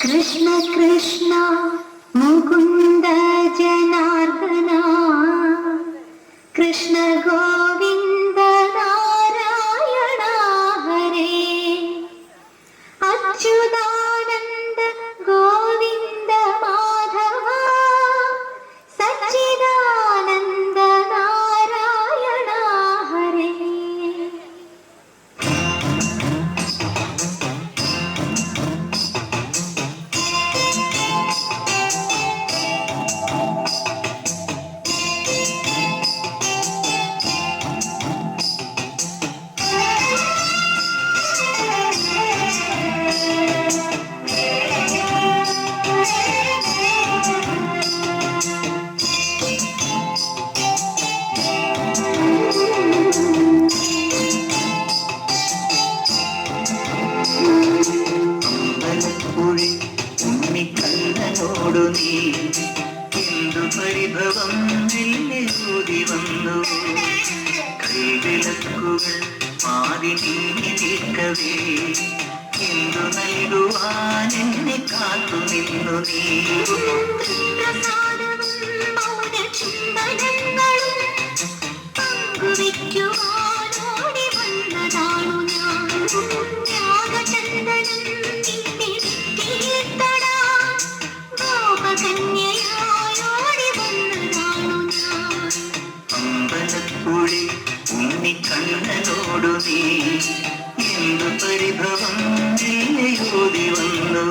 കൃഷ്ണ കൃഷ്ണ മുകുന്ദ ജനാർദ്ദന കൃഷ്ണ ഗോവിന്ദ നാരായണ ഹരേ അച്യുതാനന്ദ ഗോവിന്ദ മാധവ സച്ചിദാനന്ദ നാരായണ ഹരേ. ഉണ്ണിക്കണ്ണനോടു നീ എന്തു പരിഭവം നെല്ലൂതി വന്നു. കൈവിളക്കുകൾ പാതി നീങ്ങി നിൽക്കവേ എന്തു നൽകുവാൻ എന്നെ കാത്തു നിന്നു നീ. പങ്കുവയ്ക്കുവാനോടി വന്നതാണു ഞാൻ. ത്യാഗചന്ദനം അമ്പലപ്പുഴി ഉണ്ണിക്കണ്ണനോടു നീ എന്തു പരിഭവം നെല്ലൂതി വന്നു.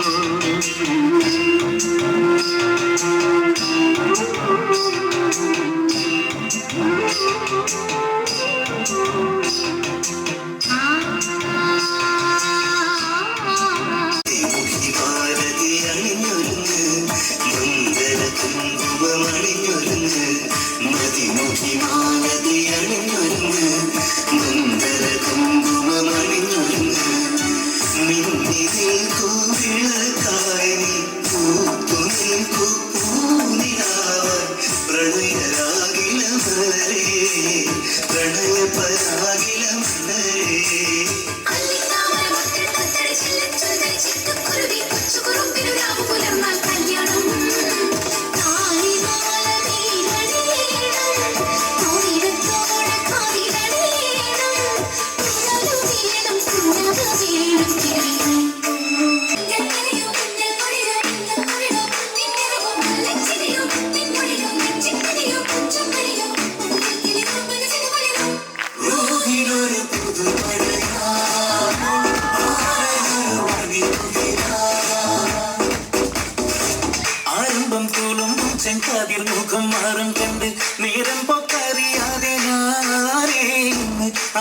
ചെങ്കാതിർ മുഖം മാറും കണ്ട് നേരം പൊക്കറിയാതെ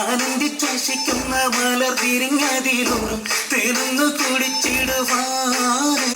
ആനന്ദിച്ചാശിക്കുന്ന മലർ തിരിഞ്ഞതിലൂറും തേനൊന്നു കുടിച്ചിടുവാൻ.